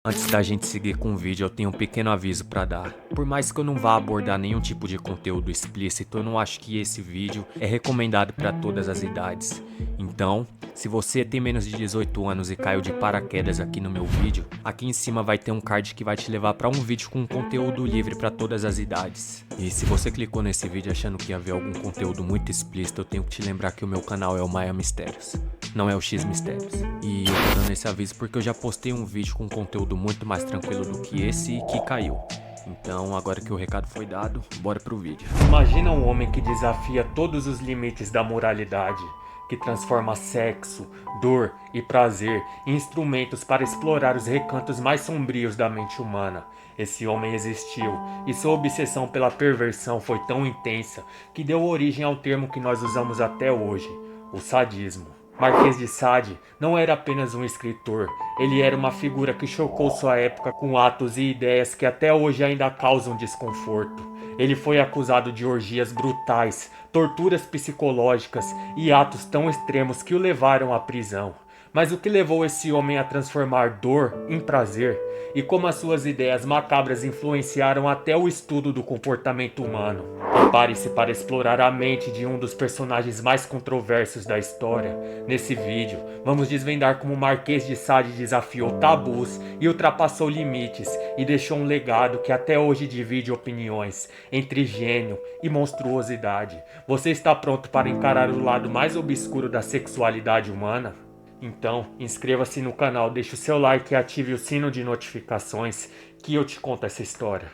Antes da gente seguir com o vídeo, eu tenho um pequeno aviso pra dar. Por mais que eu não vá abordar nenhum tipo de conteúdo explícito, eu não acho que esse vídeo é recomendado para todas as idades. Então, se você tem menos de 18 anos e caiu de paraquedas aqui no meu vídeo, aqui em cima vai ter um card que vai te levar para um vídeo com conteúdo livre para todas as idades. E se você clicou nesse vídeo achando que ia ver algum conteúdo muito explícito, eu tenho que te lembrar que o meu canal é o Maia Mistérios, não é o X Mistérios. E eu tô dando esse aviso porque eu já postei um vídeo com conteúdo muito mais tranquilo do que esse e que caiu. Então, agora que o recado foi dado, bora pro vídeo. Imagina um homem que desafia todos os limites da moralidade, que transforma sexo, dor e prazer em instrumentos para explorar os recantos mais sombrios da mente humana. Esse homem existiu, e sua obsessão pela perversão foi tão intensa que deu origem ao termo que nós usamos até hoje, o sadismo. Marquês de Sade não era apenas um escritor, ele era uma figura que chocou sua época com atos e ideias que até hoje ainda causam desconforto. Ele foi acusado de orgias brutais, torturas psicológicas e atos tão extremos que o levaram à prisão. Mas o que levou esse homem a transformar dor em prazer? E como as suas ideias macabras influenciaram até o estudo do comportamento humano? Prepare-se para explorar a mente de um dos personagens mais controversos da história. Nesse vídeo, vamos desvendar como o Marquês de Sade desafiou tabus e ultrapassou limites e deixou um legado que até hoje divide opiniões entre gênio e monstruosidade. Você está pronto para encarar o lado mais obscuro da sexualidade humana? Então, inscreva-se no canal, deixe o seu like e ative o sino de notificações que eu te conto essa história.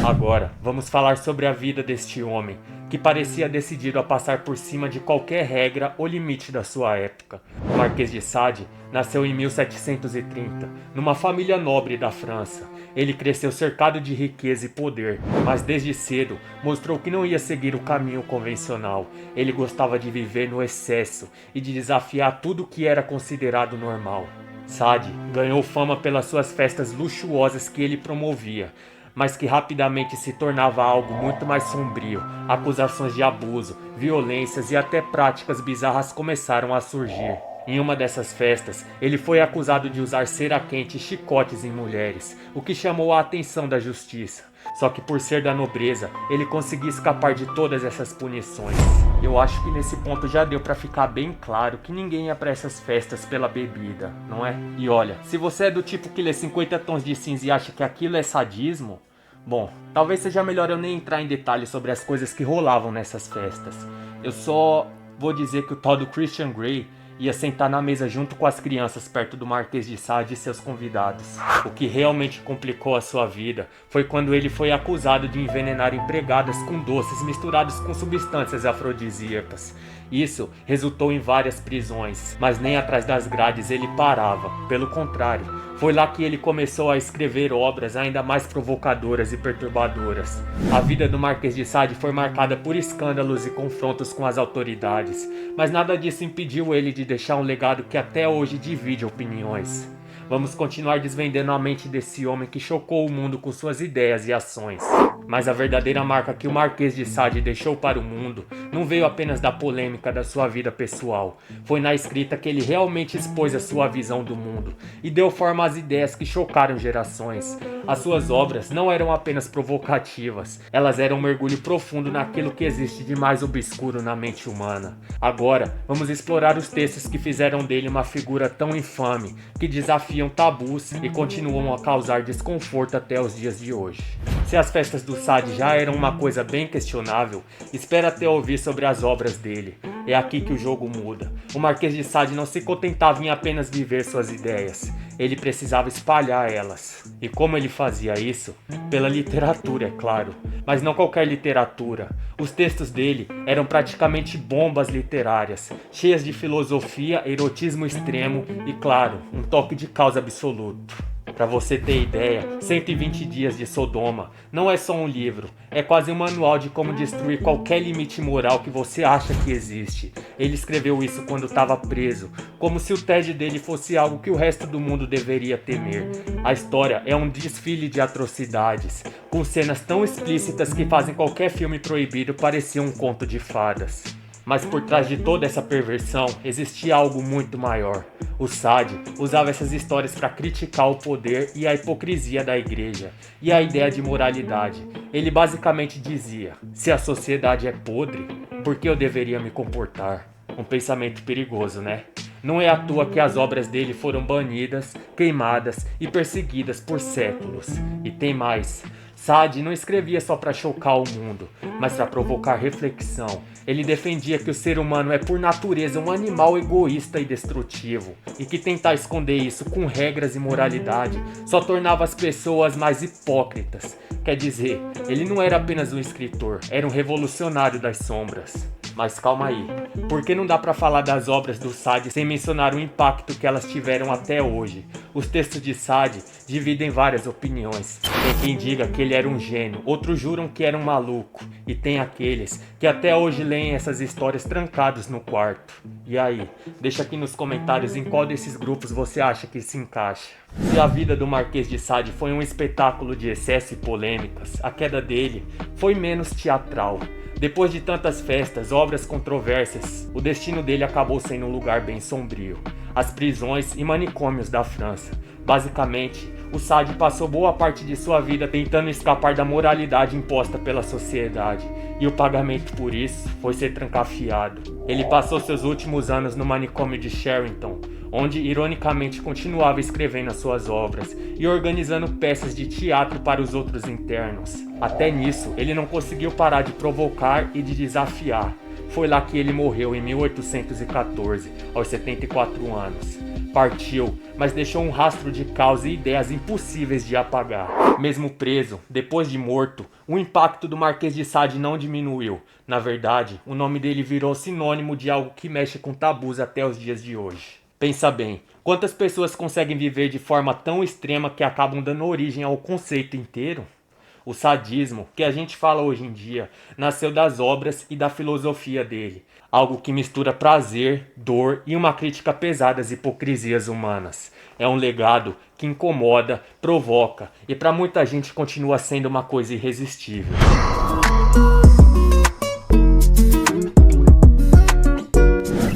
Agora, vamos falar sobre a vida deste homem, que parecia decidido a passar por cima de qualquer regra ou limite da sua época. O Marquês de Sade nasceu em 1730, numa família nobre da França. Ele cresceu cercado de riqueza e poder, mas desde cedo mostrou que não ia seguir o caminho convencional. Ele gostava de viver no excesso e de desafiar tudo que era considerado normal. Sade ganhou fama pelas suas festas luxuosas que ele promovia, mas que rapidamente se tornava algo muito mais sombrio. Acusações de abuso, violências e até práticas bizarras começaram a surgir. Em uma dessas festas, ele foi acusado de usar cera quente e chicotes em mulheres, o que chamou a atenção da justiça. Só que por ser da nobreza, ele conseguiu escapar de todas essas punições. Eu acho que nesse ponto já deu pra ficar bem claro que ninguém ia pra essas festas pela bebida, não é? E olha, se você é do tipo que lê 50 tons de cinza e acha que aquilo é sadismo, bom, talvez seja melhor eu nem entrar em detalhes sobre as coisas que rolavam nessas festas. Eu só vou dizer que o tal do Christian Grey ia sentar na mesa junto com as crianças perto do Marquês de Sade e seus convidados. O que realmente complicou a sua vida foi quando ele foi acusado de envenenar empregadas com doces misturados com substâncias afrodisíacas. Isso resultou em várias prisões, mas nem atrás das grades ele parava. Pelo contrário, foi lá que ele começou a escrever obras ainda mais provocadoras e perturbadoras. A vida do Marquês de Sade foi marcada por escândalos e confrontos com as autoridades, mas nada disso impediu ele de deixar um legado que até hoje divide opiniões. Vamos continuar desvendando a mente desse homem que chocou o mundo com suas ideias e ações. Mas a verdadeira marca que o Marquês de Sade deixou para o mundo não veio apenas da polêmica da sua vida pessoal. Foi na escrita que ele realmente expôs a sua visão do mundo e deu forma às ideias que chocaram gerações. As suas obras não eram apenas provocativas, elas eram um mergulho profundo naquilo que existe de mais obscuro na mente humana. Agora, vamos explorar os textos que fizeram dele uma figura tão infame, que desafiam tabus e continuam a causar desconforto até os dias de hoje. Se as festas do Sade já eram uma coisa bem questionável, espera até ouvir sobre as obras dele. É aqui que o jogo muda. O Marquês de Sade não se contentava em apenas viver suas ideias, ele precisava espalhar elas. E como ele fazia isso? Pela literatura, é claro. Mas não qualquer literatura. Os textos dele eram praticamente bombas literárias, cheias de filosofia, erotismo extremo e, claro, um toque de causa absoluto. Pra você ter ideia, 120 Dias de Sodoma não é só um livro, é quase um manual de como destruir qualquer limite moral que você acha que existe. Ele escreveu isso quando estava preso, como se o TED dele fosse algo que o resto do mundo deveria temer. A história é um desfile de atrocidades, com cenas tão explícitas que fazem qualquer filme proibido parecer um conto de fadas. Mas por trás de toda essa perversão existia algo muito maior. O Sade usava essas histórias para criticar o poder e a hipocrisia da igreja e a ideia de moralidade. Ele basicamente dizia: se a sociedade é podre, por que eu deveria me comportar? Um pensamento perigoso, né? Não é à toa que as obras dele foram banidas, queimadas e perseguidas por séculos. E tem mais. Sade não escrevia só para chocar o mundo, mas para provocar reflexão. Ele defendia que o ser humano é por natureza um animal egoísta e destrutivo, e que tentar esconder isso com regras e moralidade só tornava as pessoas mais hipócritas. Quer dizer, ele não era apenas um escritor, era um revolucionário das sombras. Mas calma aí, porque não dá pra falar das obras do Sade sem mencionar o impacto que elas tiveram até hoje. Os textos de Sade dividem várias opiniões. Tem quem diga que ele era um gênio, outros juram que era um maluco, e tem aqueles que até hoje leem essas histórias trancados no quarto. E aí, deixa aqui nos comentários em qual desses grupos você acha que se encaixa. Se a vida do Marquês de Sade foi um espetáculo de excesso e polêmicas, a queda dele foi menos teatral. Depois de tantas festas, obras controversas, o destino dele acabou sendo um lugar bem sombrio. As prisões e manicômios da França. Basicamente, o Sade passou boa parte de sua vida tentando escapar da moralidade imposta pela sociedade, e o pagamento por isso foi ser trancafiado. Ele passou seus últimos anos no manicômio de Charenton, onde ironicamente continuava escrevendo as suas obras e organizando peças de teatro para os outros internos. Até nisso, ele não conseguiu parar de provocar e de desafiar. Foi lá que ele morreu em 1814, aos 74 anos. Partiu, mas deixou um rastro de caos e ideias impossíveis de apagar. Mesmo preso, depois de morto, o impacto do Marquês de Sade não diminuiu. Na verdade, o nome dele virou sinônimo de algo que mexe com tabus até os dias de hoje. Pensa bem, quantas pessoas conseguem viver de forma tão extrema que acabam dando origem ao conceito inteiro? O sadismo, que a gente fala hoje em dia, nasceu das obras e da filosofia dele. Algo que mistura prazer, dor e uma crítica pesada às hipocrisias humanas. É um legado que incomoda, provoca e para muita gente continua sendo uma coisa irresistível.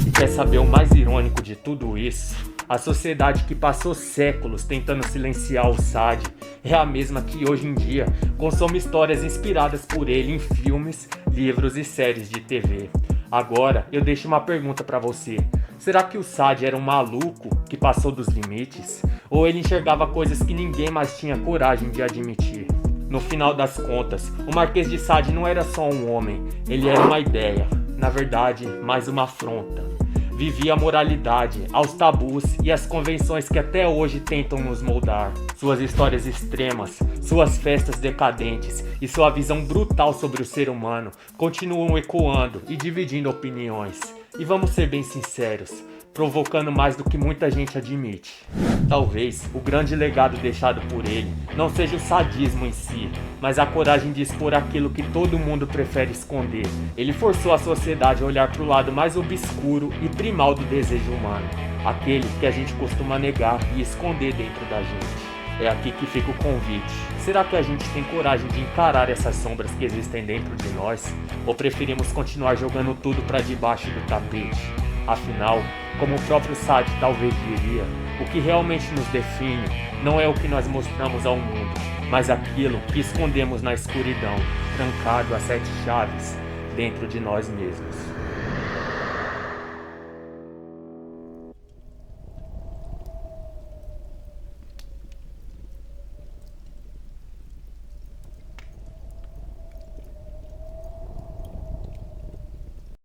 E quer saber o mais irônico de tudo isso? A sociedade que passou séculos tentando silenciar o Sade é a mesma que hoje em dia consome histórias inspiradas por ele em filmes, livros e séries de TV. Agora eu deixo uma pergunta pra você. Será que o Sade era um maluco que passou dos limites? Ou ele enxergava coisas que ninguém mais tinha coragem de admitir? No final das contas, o Marquês de Sade não era só um homem, ele era uma ideia. Na verdade, mais uma afronta. Vivia a moralidade, aos tabus e às convenções que até hoje tentam nos moldar. Suas histórias extremas, suas festas decadentes e sua visão brutal sobre o ser humano continuam ecoando e dividindo opiniões. E vamos ser bem sinceros, provocando mais do que muita gente admite. Talvez o grande legado deixado por ele não seja o sadismo em si, mas a coragem de expor aquilo que todo mundo prefere esconder. Ele forçou a sociedade a olhar para o lado mais obscuro e primal do desejo humano, aquele que a gente costuma negar e esconder dentro da gente. É aqui que fica o convite. Será que a gente tem coragem de encarar essas sombras que existem dentro de nós? Ou preferimos continuar jogando tudo para debaixo do tapete? Afinal, como o próprio Sade talvez diria, o que realmente nos define não é o que nós mostramos ao mundo, mas aquilo que escondemos na escuridão, trancado a 7 chaves dentro de nós mesmos.